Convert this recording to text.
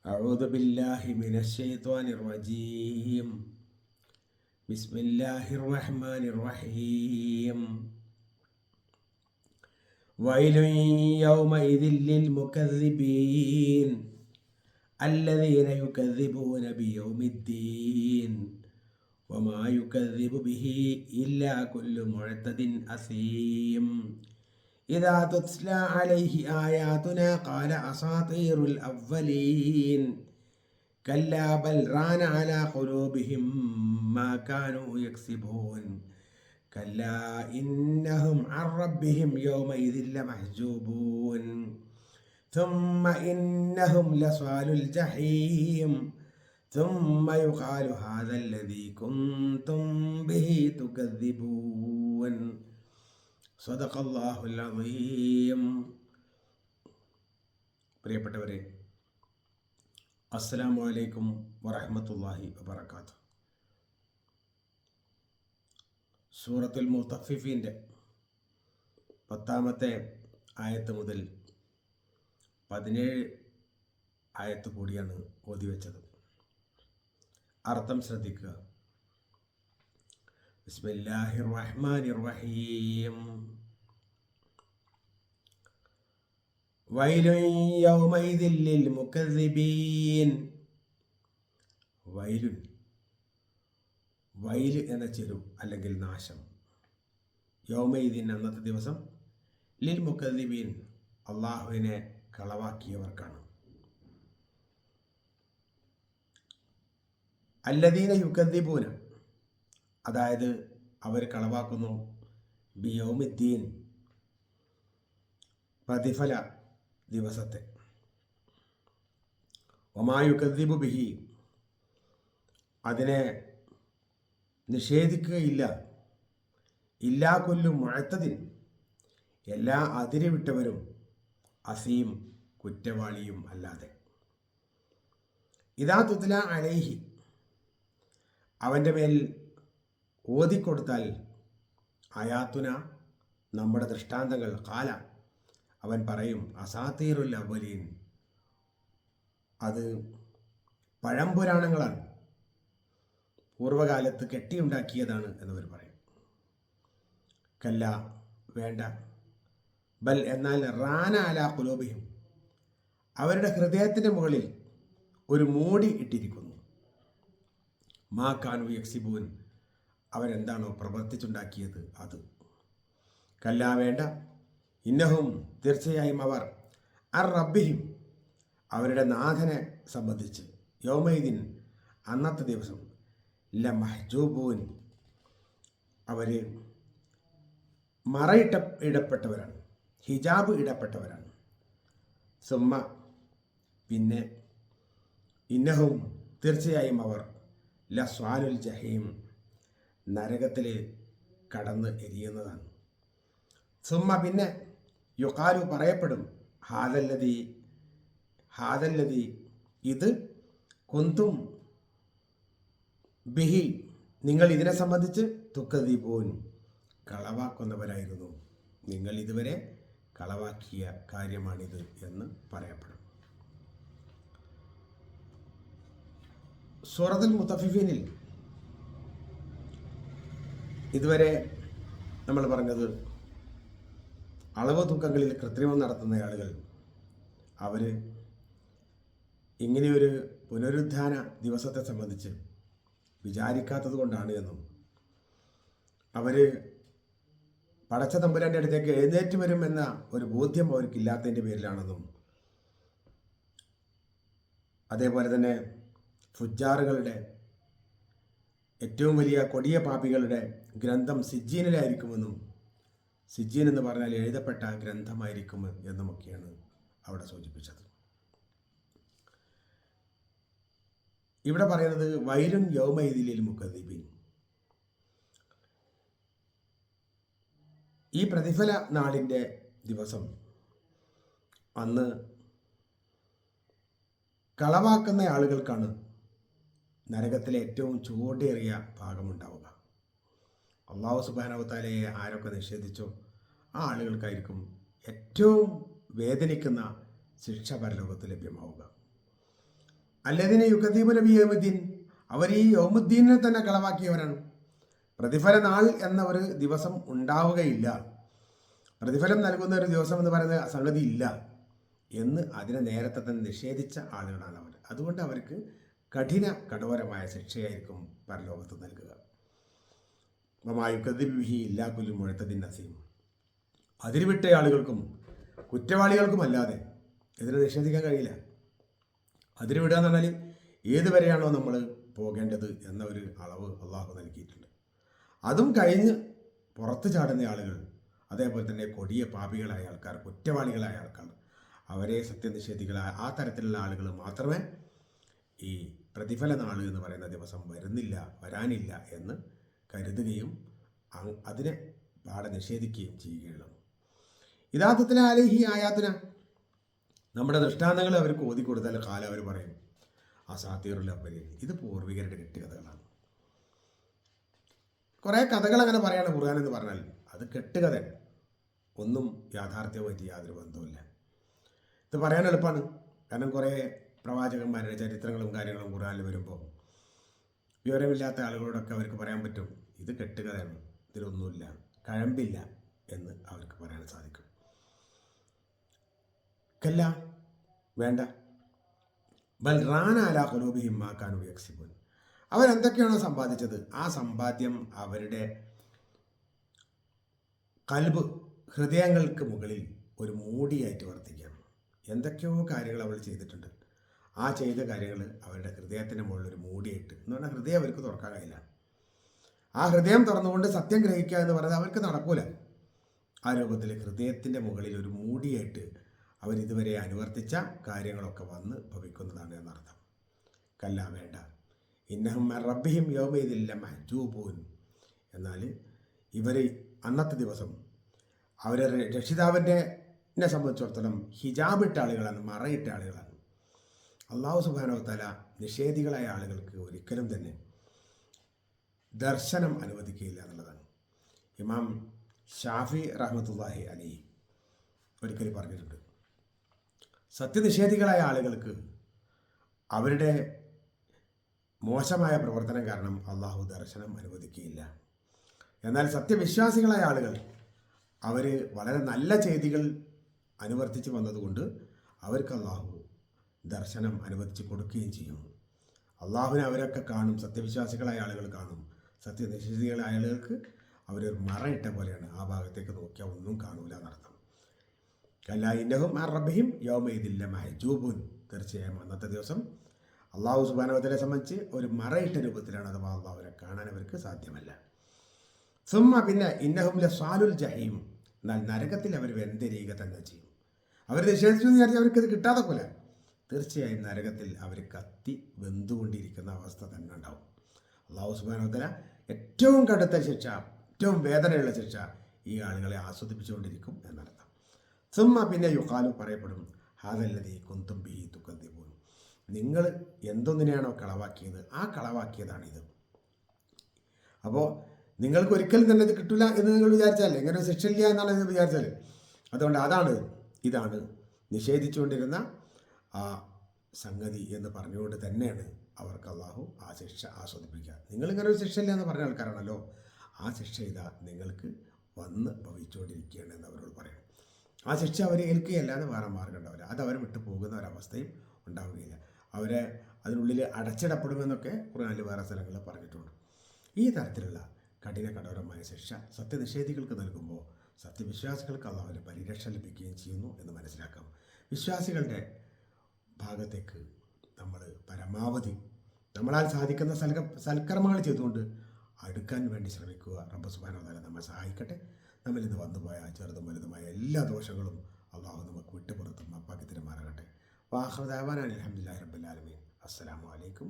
أعوذ بالله من الشيطان الرجيم. بسم الله الرحمن الرحيم. ويل يومئذ للمكذبين الذين يكذبون بيوم الدين وما يكذب به إلا كل معتد أثيم إذا تتلى عليه آياتنا قال أساطير الأولين كلا بل ران على قلوبهم ما كانوا يكسبون كلا إنهم عن ربهم يومئذ لمحجوبون ثم إنهم لصال الجحيم ثم يقال هذا الذي كنتم به تكذبون സദഖല്ലാഹുൽ അസീം. പ്രിയപ്പെട്ടവരെ, അസ്സലാമു അലൈക്കും വറഹ്മത്തുള്ളാഹി വബറകാതുഹു. സൂറത്തുൽ മുത്തഫിഫീൻ്റെ 10-ാമത്തെ ആയത്ത് മുതൽ 17 ആയത്ത് കൂടിയാണ് ഓതിവെച്ചത്. അർത്ഥം ശ്രദ്ധിക്കുക. ബിസ്മില്ലാഹിർ റഹ്മാനിർ റഹീം. വൈലുൻ യൗമൈദിൻ ലിൽ മുകദ്ദിബീൻ. വൈലുൻ, വൈൽ എന്ന ചെരു അല്ലെങ്കിൽ നാശം. യൗമൈദിൻ അന്നത്തെ ദിവസം, ലിൽ മുകദ്ദിബീൻ അള്ളാഹുവിനെ കളവാക്കിയവർക്കാണ്. അല്ലദീന യുകദ്ദിബൂന, അതായത് അവർ കളവാക്കുന്നു, ബിയൗമിദ്ദീൻ പ്രതിഫല ദിവസത്തെ, വമാ യുകദ്ദിബു ബിഹി അതിനെ നിഷേധിക്കുകയില്ല, ഇല്ലാ കുല്ലു മുഅ്തദിൻ എല്ലാ അതിരുവിട്ടവരും, അസീം കുറ്റവാളിയും അല്ലാതെ. ഇദാ തുത്ല അലൈഹി അവൻ്റെ മേൽ ഓതിക്കൊടുത്താൽ, ആയാത്തുന നമ്മുടെ ദൃഷ്ടാന്തങ്ങൾ, കാല അവൻ പറയും, അസാത്തീറുൽ അവലീൻ അത് പഴംപുരാണങ്ങളാണ്, പൂർവകാലത്ത് കെട്ടിയുണ്ടാക്കിയതാണ് എന്നവർ പറയും. കല്ല വേണ്ട, ബൽ എന്നാൽ റാന അലാ ഖുലൂബിഹിം അവരുടെ ഹൃദയത്തിൻ്റെ മുകളിൽ ഒരു മൂടി ഇട്ടിരിക്കുന്നു. മാ കാനു യക്സിബൂൻ അവരെന്താണോ പ്രവർത്തിച്ചുണ്ടാക്കിയത് അത്. കല്ല വേണ്ട, ഇന്നഹും തീർച്ചയായും അവർ, അർ റബ്ബിഹിം അവരുടെ നാഥനെ സംബന്ധിച്ച്, യൗമൈദിൻ അന്നത്തെ ദിവസം, ലമഹ്ജൂബൂൻ അവർ ഇടപ്പെട്ടവരാണ്, ഹിജാബ് ഇടപ്പെട്ടവരാണ്. സുമ്മ പിന്നെ, ഇന്നഹും തീർച്ചയായും അവർ, ലസ്വാലുൽ ജഹീം നരകത്തിൽ കടന്ന് എരിയുന്നതാണ്. സുമ്മ പിന്നെ, യുഖാലു പറയപ്പെടും, ഹാദല്ലതി ഇത്, കുന്തും ബിഹി നിങ്ങൾ ഇതിനെ സംബന്ധിച്ച്, തുക്കദീബൂൻ കളവാക്കുന്നവരായിരുന്നു, നിങ്ങൾ ഇതുവരെ കളവാക്കിയ കാര്യമാണിത് എന്ന് പറയപ്പെടും. സൂറത്തുൽ മുത്തഫിഫീനിൽ ഇതുവരെ നമ്മൾ പറഞ്ഞത്, അളവ് തൂക്കങ്ങളിൽ കൃത്രിമം നടത്തുന്ന ആളുകൾ അവർ ഇങ്ങനെയൊരു പുനരുദ്ധാന ദിവസത്തെ സംബന്ധിച്ച് വിചാരിക്കാത്തത് കൊണ്ടാണ് എന്നും, അവർ പടച്ച തമ്പുരാൻ്റെ അടുത്തേക്ക് എഴുന്നേറ്റ് വരും എന്ന ഒരു ബോധ്യം അവർക്കില്ലാത്തതിൻ്റെ പേരിലാണെന്നും, അതേപോലെ തന്നെ ഫുജ്ജാറുകളുടെ, ഏറ്റവും വലിയ കൊടിയ പാപികളുടെ ഗ്രന്ഥം സിജ്ജീനിലായിരിക്കുമെന്നും, സിജ്ജീൻ എന്ന് പറഞ്ഞാൽ എഴുതപ്പെട്ട ഗ്രന്ഥമായിരിക്കും എന്നുമൊക്കെയാണ് അവിടെ സൂചിപ്പിച്ചത്. ഇവിടെ പറയുന്നത് വൈലുൻ യൗമൈദിൻ ലിൽ മുകദ്ദിബീൻ. ഈ പ്രതിഫല നാളിൻ്റെ ദിവസം, അന്ന് കളവാക്കുന്ന ആളുകൾക്കാണ് നരകത്തിലെ ഏറ്റവും ചൂടേറിയ ഭാഗമുണ്ടാവുക. അല്ലാഹു സുബ്ഹാനഹു വ തആലയെ ആരൊക്കെ നിഷേധിച്ചോ ആ ആളുകൾക്കായിരിക്കും ഏറ്റവും വേദനിക്കുന്ന ശിക്ഷ പരലോകത്ത് ലഭ്യമാവുക. അല്ലതിനെ യുക്കദീബുന ബി യൗമുദ്ദീൻ, അവർ ഈ യൗമുദ്ദീനെ തന്നെ കളവാക്കിയവരാണ്. പ്രതിഫല നാൾ എന്ന ഒരു ദിവസം ഉണ്ടാവുകയില്ല, പ്രതിഫലം നൽകുന്ന ഒരു ദിവസം എന്ന് പറയുന്ന സംഗതി ഇല്ല എന്ന് അതിനെ നേരത്തെ തന്നെ നിഷേധിച്ച ആളുകളാണ് അവർ. അതുകൊണ്ട് അവർക്ക് കഠോരമായ ശിക്ഷയായിരിക്കും പരലോകത്ത് നൽകുക. മമായുക്കദ്ദിബിഹി ഇല്ലാ കുല്ലു മുഅ്തദിൻ നസീം, അതിരുവിട്ട ആളുകൾക്കും കുറ്റവാളികൾക്കുമല്ലാതെ ഇതിനെ നിഷേധിക്കാൻ കഴിയില്ല. അതിരുവിടുക എന്ന് പറഞ്ഞാൽ ഏതുവരെയാണോ നമ്മൾ പോകേണ്ടത് എന്ന ഒരു അളവ് അള്ളാഹു നൽകിയിട്ടുണ്ട്. അതും കഴിഞ്ഞ് പുറത്തു ചാടുന്ന ആളുകൾ, അതേപോലെ തന്നെ കൊടിയ പാപികളായ ആൾക്കാർ, കുറ്റവാളികളായ ആൾക്കാർ, അവരെ സത്യനിഷേധികളായ ആ തരത്തിലുള്ള ആളുകൾ മാത്രമേ ഈ പ്രതിഫല നാൾ എന്ന് പറയുന്ന ദിവസം വരാനില്ല എന്ന് കരുതുകയും അതിനെ പാടെ നിഷേധിക്കുകയും ചെയ്യുകയുള്ളൂ. യഥാർത്ഥത്തിൽ ഈ ആയാത്തിന നമ്മുടെ ദൃഷ്ടാന്തങ്ങൾ അവർക്ക് ഓതി കൊടുത്താൽ കാലം അവർ പറയും അസാത്തീറുൽ അവ്വലീൻ, ഇത് പൂർവികരുടെ കെട്ടുകഥകളാണ്. കുറേ കഥകൾ അങ്ങനെ പറയാണ് ഖുർആൻ എന്ന് പറഞ്ഞാൽ അത് കെട്ടുകഥ, ഒന്നും യാഥാർത്ഥ്യവുമായിട്ട് യാതൊരു ബന്ധവുമില്ല. ഇത് പറയാൻ എളുപ്പമാണ്, കാരണം കുറേ പ്രവാചകന്മാരുടെ ചരിത്രങ്ങളും കാര്യങ്ങളും ഖുർആനിൽ വരുമ്പോൾ വിവരമില്ലാത്ത ആളുകളോടൊക്കെ അവർക്ക് പറയാൻ പറ്റും ഇത് കെട്ടുകഥയാണ്, ഇതിലൊന്നുമില്ല, കഴമ്പില്ല എന്ന് അവർക്ക് പറയാൻ സാധിക്കും. കല്ല, വേണ്ട. ബൽ റാന അലാ ഖുലൂബിഹിം മാ കാനൂ യക്സിബൂൻ, അവരെന്തൊക്കെയാണോ സമ്പാദിച്ചത് ആ സമ്പാദ്യം അവരുടെ കൽബ്, ഹൃദയങ്ങൾക്ക് മുകളിൽ ഒരു മൂടിയായിട്ട് വർത്തിക്കുകയാണ്. എന്തൊക്കെയോ കാര്യങ്ങൾ അവൾ ചെയ്തിട്ടുണ്ട്, ആ ചെയ്ത കാര്യങ്ങൾ അവരുടെ ഹൃദയത്തിൻ്റെ മുകളിൽ ഒരു മൂടിയായിട്ട്, എന്ന് പറഞ്ഞാൽ ഹൃദയം അവർക്ക് തുറക്കാൻ കഴിയില്ല. ആ ഹൃദയം തുറന്നുകൊണ്ട് സത്യം ഗ്രഹിക്കുക എന്ന് പറയുന്നത് അവർക്ക് നടക്കൂല. ആ രൂപത്തിൽ ഹൃദയത്തിൻ്റെ മുകളിൽ ഒരു മൂടിയായിട്ട് അവരിതുവരെ അനുവർത്തിച്ച കാര്യങ്ങളൊക്കെ വന്ന് ഭവിക്കുന്നതാണ് എന്നർത്ഥം. കല്ല, വേണ്ട. ഇന്നഹും റബ്ബിഹിം യൗമഇദിൻ ലമഹ്ജൂബൂൻ, എന്നാൽ ഇവർ അന്നത്തെ ദിവസം അവരെ രക്ഷിതാവിനെ സംബന്ധിച്ചിടത്തോളം ഹിജാബിട്ട ആളുകളാണ്, മറയിട്ട ആളുകളാണ്. അല്ലാഹു സുബ്ഹാനഹു വ തആല നിഷേധികളായ ആളുകൾക്ക് ഒരിക്കലും തന്നെ ദർശനം അനുവദിക്കുകയില്ല എന്നുള്ളതാണ്. ഇമാം ഷാഫി റഹ്മത്തുള്ളാഹി അലൈഹി ഒരിക്കൽ പറഞ്ഞിട്ടുണ്ട്, സത്യനിഷേധികളായ ആളുകൾക്ക് അവരുടെ മോശമായ പ്രവർത്തനം കാരണം അള്ളാഹു ദർശനം അനുവദിക്കുകയില്ല. എന്നാൽ സത്യവിശ്വാസികളായ ആളുകൾ അവർ വളരെ നല്ല ചെയ്തികൾ അനുവർത്തിച്ച് വന്നതുകൊണ്ട് അവർക്ക് അള്ളാഹു ദർശനം അനുവദിച്ച് കൊടുക്കുകയും ചെയ്യും. അള്ളാഹുവിനെ അവരൊക്കെ കാണും, സത്യവിശ്വാസികളായ ആളുകൾ കാണും. സത്യനിഷേധികളായ ആളുകൾക്ക് അവർ മറയിട്ട പോലെയാണ്, ആ ഭാഗത്തേക്ക് നോക്കിയാൽ ഒന്നും കാണൂല എന്നർത്ഥം. കല്ലാ ഇന്നഹും റബ്ബിഹിം യൗമഇദിൻ ലമഹ്ജൂബൂൻ, തീർച്ചയായും അന്നത്തെ ദിവസം അള്ളാഹു സുബ്ഹാനഹു വ തആലയെ സംബന്ധിച്ച് ഒരു മറയിട്ട രൂപത്തിലാണ്, അഥവാ അള്ളാഹുവിനെ കാണാൻ അവർക്ക് സാധ്യമല്ല. സുമ്മ, പിന്നെ ഇന്നഹും ലസ്വാലുൽ ജഹീം, എന്നാൽ നരകത്തിൽ അവർ വെന്തിരിയുക തന്നെ ചെയ്യും. അവർ നിഷേധിച്ചു എന്ന് വിചാരിച്ചാൽ അവർക്കത് കിട്ടാതെ പോലെ തീർച്ചയായും നരകത്തിൽ അവർ കത്തി വെന്തുകൊണ്ടിരിക്കുന്ന അവസ്ഥ തന്നെ ഉണ്ടാവും. അള്ളാഹു സുബ്ഹാനഹു വ തആല ഏറ്റവും കടുത്ത ശിക്ഷ, ഏറ്റവും വേദനയുള്ള ശിക്ഷ ഈ ആളുകളെ ആസ്വദിപ്പിച്ചുകൊണ്ടിരിക്കും എന്നർത്ഥം. സുമ്മ, പിന്നെ യുഖാലു, പറയപ്പെടും, ഹാദല്ലദീ കുന്തും ബിഹി തുകദ്ദിബൂൻ, നിങ്ങൾ എന്തൊന്നിനെയാണോ കളവാക്കിയത് ആ കളവാക്കിയതാണിത്. അപ്പോൾ നിങ്ങൾക്ക് ഒരിക്കലും തന്നെ ഇത് കിട്ടില്ല എന്ന് നിങ്ങൾ വിചാരിച്ചാൽ, എങ്ങനെ ശിക്ഷ ഇല്ല എന്നാണ് നിങ്ങൾ വിചാരിച്ചാൽ, അതുകൊണ്ട് ഇതാണ് നിഷേധിച്ചുകൊണ്ടിരുന്ന ആ സംഗതി എന്ന് പറഞ്ഞുകൊണ്ട് തന്നെയാണ് അവർക്ക് അള്ളാഹു ആ ശിക്ഷ ആസ്വദിപ്പിക്കുക. നിങ്ങളിങ്ങനെ ഒരു ശിക്ഷ ഇല്ല എന്ന് പറഞ്ഞ ആൾക്കാരാണല്ലോ, ആ ശിക്ഷ ഇതാ നിങ്ങൾക്ക് വന്ന് ഭവിച്ചുകൊണ്ടിരിക്കുകയാണ് എന്ന് അവരോട് പറയണം. ആ ശിക്ഷ അവർ ഏൽക്കുകയല്ലാതെ വേറെ മാർഗം ഉണ്ടാവില്ല, അത് അവർ വിട്ടു പോകുന്ന ഒരവസ്ഥയും ഉണ്ടാവുകയില്ല. അവരെ അതിനുള്ളിൽ അടച്ചിടപ്പെടുമെന്നൊക്കെ ഖുർആനിൽ വേറെ സ്ഥലങ്ങളിൽ പറഞ്ഞിട്ടുണ്ട്. ഈ തരത്തിലുള്ള കഠോരമായ ശിക്ഷ സത്യനിഷേധികൾക്ക് നൽകുമ്പോൾ സത്യവിശ്വാസികൾക്ക് അള്ളാഹുവിൻ്റെ പരിരക്ഷ ലഭിക്കുകയും ചെയ്യുന്നു എന്ന് മനസ്സിലാക്കാം. വിശ്വാസികളുടെ ഭാഗത്തേക്ക് നമ്മൾ പരമാവധി നമ്മളാൽ സാധിക്കുന്ന സൽക്കർമ്മങ്ങൾ ചെയ്തുകൊണ്ട് അടുക്കാൻ വേണ്ടി ശ്രമിക്കുക. റബ്ബ് സുബ്ഹാനഹു വ തആല നമ്മെ സഹായിക്കട്ടെ. നമ്മിൽ നിന്ന് വന്നുപോയ ചെറുതും വലുതുമായ എല്ലാ ദോഷങ്ങളും അള്ളാഹു നമുക്ക് വിട്ടുപുറത്തും അപ്പാക്കി തരുമാറാകട്ടെ. വാഖിറു ദഅ്വാനാ അൽഹംദുലില്ലാഹി റബ്ബിൽ ആലമീൻ. അസ്സലാമു അലൈക്കും.